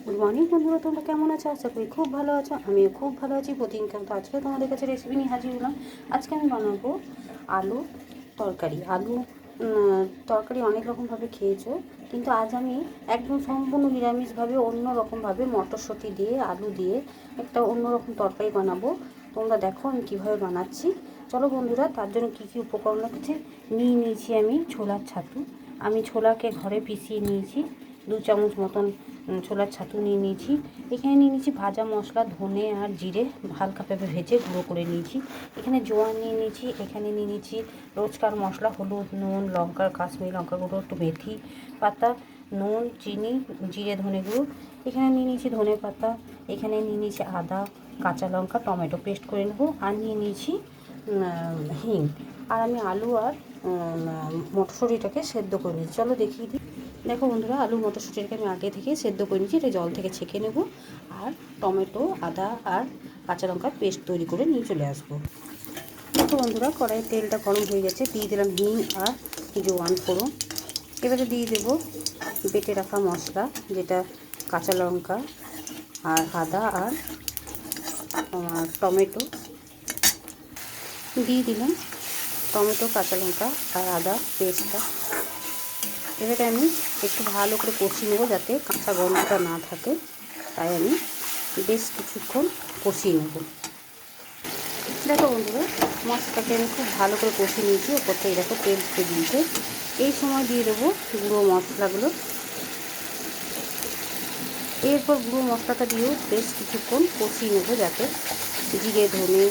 Good morning বন্ধুরা, তোমরা কেমন আছো? আশা করি খুব ভালো আছো। আমিও খুব ভালো আছি। প্রতিদিন কিন্তু আজকে তোমাদের কাছে রেসিপি নিয়ে হাজির হলাম। আজকে আমি বানাবো আলু তরকারি। তরকারি অনেক রকমভাবে খেয়েছো, কিন্তু আজ আমি একদম সম্পূর্ণ নিরামিষভাবে অন্য রকমভাবে মটরশুঁটি দিয়ে আলু দিয়ে একটা অন্যরকম তরকারি বানাবো। তোমরা দেখো আমি কীভাবে বানাচ্ছি। চলো বন্ধুরা, তার জন্য কী কী উপকরণ লাগছে নিয়েছি। আমি ছোলার ছাতু, আমি ছোলাকে ঘরে পিষিয়ে নিয়েছি। 2 চামচ মতন ছোলার ছাতু নিয়ে নিয়েছি। এখানে নিয়ে নিয়েছি ভাজা মশলা, ধনে আর জিরে হালকাভাবে ভেজে গুঁড়ো করে নিয়েছি। এখানে জোয়ান নিয়ে নিয়েছি। এখানে নিয়ে নিয়েছি রোজকার মশলা, হলুদ, নুন, লঙ্কার কাশ্মীরি লঙ্কা গুঁড়ো, একটু মেথি পাতা, নুন, চিনি, জিরে, ধনে গুঁড়ো। এখানে নিয়ে নিয়েছি ধনে পাতা। এখানে নিয়ে নিয়েছি আদা, কাঁচা লঙ্কা, টমেটো পেস্ট করে নেবো। আর নিয়ে নিয়েছি হিং। আর আমি আলু আর মটরশুঁটিটাকে সেদ্ধ করে নিয়েছি। চলো দেখিয়ে দিই। দেখো বন্ধুরা, আলু মটরশুঁটিটাকে আমি আগে থেকে সেদ্ধ করে নিয়েছি। এটা জল থেকে ছেঁকে নেব। আর টমেটো, আদা আর কাঁচা লঙ্কার পেস্ট তৈরি করে নিয়ে চলে আসবো। দেখো বন্ধুরা, কড়াইয়ের তেলটা গরম হয়ে গেছে। দিয়ে দিলাম হিং আর জোয়ান ফোড়ন। এবারে দিয়ে দেবো বেটে রাখা মশলা, যেটা কাঁচা লঙ্কা আর আদা আর টমেটো দিয়ে দিলাম। টমেটো, কাঁচা লঙ্কা আর আদা পেস্টটা এবারে আমি একটু ভালো করে কষিয়ে নেবো, যাতে কাঁচা গন্ধটা না থাকে। তাই আমি বেশ কিছুক্ষণ কষিয়ে নেব। দেখো বন্ধুরা, মশলাটাকে আমি খুব ভালো করে কষিয়ে নিয়েছি। ওপর থেকে দেখো তেল ছেড়ে দিয়েছে। এই সময় দিয়ে দেবো গুঁড়ো মশলাগুলো। এরপর গুঁড়ো মশলাটা দিয়েও বেশ কিছুক্ষণ কষিয়ে নেবো, যাতে জিরে, ধনে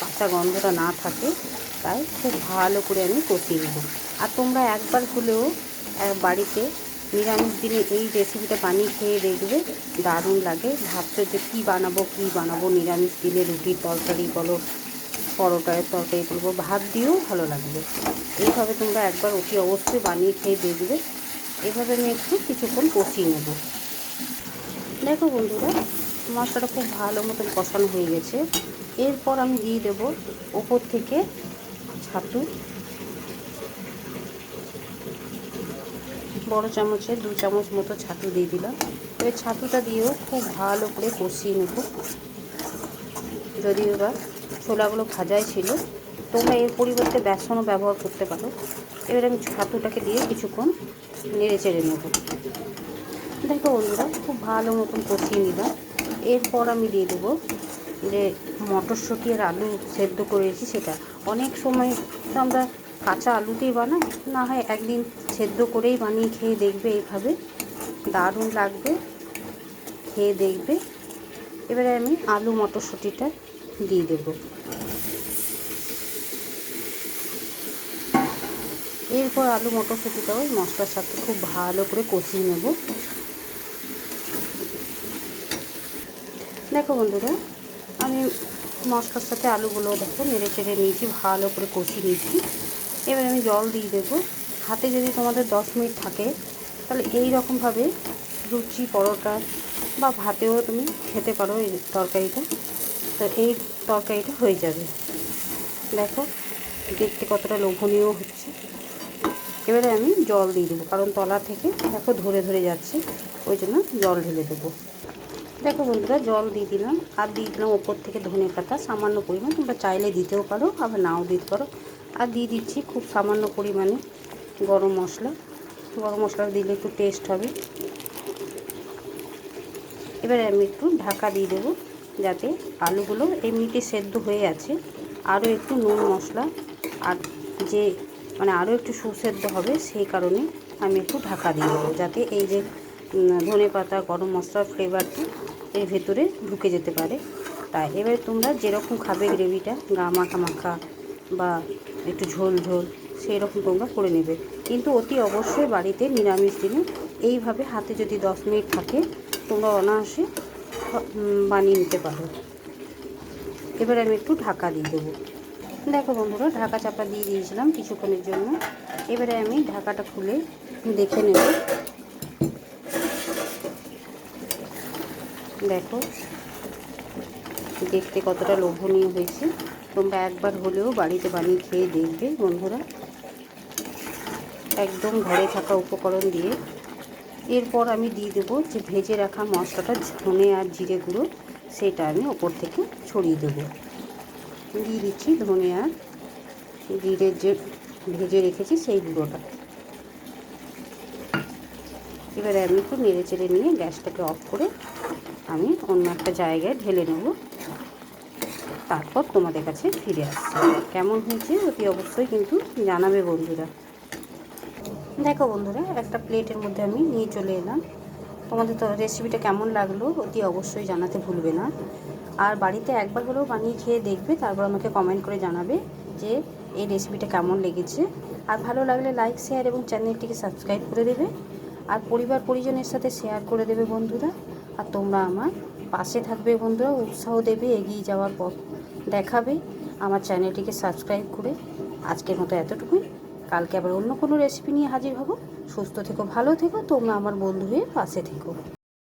কাঁচা গন্ধটা না থাকে। তাই খুব ভালো করে আমি কষিয়ে নেব। আর তোমরা একবার হলেও বাড়িতে নিরামিষ দিনে এই রেসিপিটা বানিয়ে খেয়ে দেখবে, দারুণ লাগে। ভাবছো যে কী বানাবো নিরামিষ দিনে, রুটির তরকারি বলো, পরোটার তরকারি বলবো, ভাত দিয়েও ভালো লাগবে। এইভাবে তোমরা একবার অতি অবশ্যই বানিয়ে খেয়ে দেখবে। এভাবে আমি একটু কিছুক্ষণ কষিয়ে নেব। দেখো বন্ধুরা, মশলাটা খুব ভালো মতন কষানো হয়ে গেছে। এরপর আমি দিয়ে দেবো ওপর থেকে ছাতু। বড় চামচে 2 চামচ মতো ছাতু দিয়ে দিলাম। এবার ছাতুটা দিয়েও খুব ভালো করে কষিয়ে নেব। যদিও বা ছোলাগুলো ভাজাই ছিল, তোমরা এর পরিবর্তে বেসনও ব্যবহার করতে পারো। এবার আমি ছাতুটাকে দিয়ে কিছুক্ষণ নেড়ে চেড়ে নেব। দেখো বন্ধুরা, খুব ভালো মতন কষিয়ে নিলাম। এরপর আমি দিয়ে দেবো যে মটরশুঁটি আর আলু সেদ্ধ করেছি সেটা। অনেক সময় তো আমরা কাঁচা আলুতেই বানাই, না হয় একদিন সেদ্ধ করেই বানিয়ে খেয়ে দেখবে। এইভাবে দারুণ লাগবে, খেয়ে দেখবে। এবারে আমি আলু মটরশুঁটিটা দিয়ে দেব। এরপর আলু মটরশুঁটিটাও ওই মশলার সাথে খুব ভালো করে কষিয়ে নেব। দেখো বন্ধুরা, আমি মশলার সাথে আলুগুলো দেখো নেড়ে চেড়ে নিয়েছি, ভালো করে কষিয়ে নিয়েছি। এবার আমি জল দিয়ে দেবো। হাতে যদি তোমাদের 10 মিনিট থাকে, তাহলে এই রকমভাবে লুচি, পরোটা বা ভাতেও তুমি খেতে পারো এই তরকারিটা। তো এই তরকারিটা হয়ে যাবে। দেখো দেখতে কতটা লোভনীয় হচ্ছে। এবারে আমি জল দিয়ে দেবো, কারণ তলা থেকে দেখো ধরে ধরে যাচ্ছে, ওই জন্য জল ঢেলে দেবো। দেখো বন্ধুরা, জল দিয়ে দিলাম। আর দিয়ে দিলাম ওপর থেকে ধনে পাতা সামান্য পরিমাণ। তোমরা চাইলে দিতেও পারো, আবার নাও দিতে পারো। আর দিয়ে দিচ্ছি খুব সামান্য পরিমাণে গরম মশলা। গরম মশলা দিলে একটু টেস্ট হবে। এবারে আমি একটু ঢাকা দিয়ে দেবো, যাতে আলুগুলো এমনিতে সেদ্ধ হয়ে আছে। আরও একটু নুন মশলা আর যে আরও একটু সুসেদ্ধ হবে, সেই কারণে আমি একটু ঢাকা দিয়ে দেবো, যাতে এই যে ধনে পাতা, গরম মশলার ফ্লেভারটা এর ভেতরে ঢুকে যেতে পারে। তাই এবারে তোমরা যেরকম খাবে গ্রেভিটা, গা মাখা মাখা বা একটু ঝোল ঝোল, সেই রকম তোমরা করে নেবে। কিন্তু অতি অবশ্যই বাড়িতে নিরামিষ দিনে এইভাবে হাতে যদি 10 মিনিট থাকে, তোমরা অনায়াসে বানিয়ে নিতে পারো। এবার আমি একটু ঢাকা দিয়ে দেবো। দেখো বন্ধুরা, ঢাকা চাপা দিয়ে দিয়েছিলাম কিছুক্ষণের জন্য। এবারে আমি ঢাকাটা খুলে দেখে নেব। দেখো দেখতে কতটা লোভনীয় হয়েছে। তোমরা একবার হলেও বাড়িতে বানিয়ে খেয়ে দেখবে বন্ধুরা। একদম ঘরে থাকা উপকরণ দিয়ে এরপর আমি দিয়ে দেবো যে ভেজে রাখা মশলাটা, ধনে আর জিরে গুঁড়ো, সেটা আমি ওপর থেকে ছড়িয়ে দেবো। দিয়ে দিচ্ছি ধনে আর জিরের যে ভেজে রেখেছি সেই গুঁড়োটা। এবারে আমি একটু নেড়ে চেড়ে নিয়ে গ্যাসটাকে অফ করে আমি অন্য একটা জায়গায় ঢেলে নেব। তারপর তোমাদের কাছে ফিরে আসছি। কেমন হয়েছে অতি অবশ্যই কিন্তু জানাবে বন্ধুরা। দেখো বন্ধুরা, একটা প্লেটের মধ্যে আমি নিয়ে চলে এলাম। তোমাদের তো রেসিপিটা কেমন লাগলো অতি অবশ্যই জানাতে ভুলবে না। আর বাড়িতে একবার হলেও বানিয়ে খেয়ে দেখবে, তারপর আমাকে কমেন্ট করে জানাবে যে এই রেসিপিটা কেমন লেগেছে। আর ভালো লাগলে লাইক, শেয়ার এবং চ্যানেলটিকে সাবস্ক্রাইব করে দেবে। আর পরিবার পরিজনের সাথে শেয়ার করে দেবে বন্ধুরা। আর তোমরা আমার পাশে থাকবে বন্ধুরা, উৎসাহ দেবে, এগিয়ে যাওয়ার পথ দেখাবে আমার চ্যানেলটিকে সাবস্ক্রাইব করে। আজকের মতো এতটুকুই। কালকে আবার অন্য কোনো রেসিপি নিয়ে হাজির হব। সুস্থ থেকো, ভালো থেকো, তোমরা আমার বন্ধু হয়ে পাশে থেকো।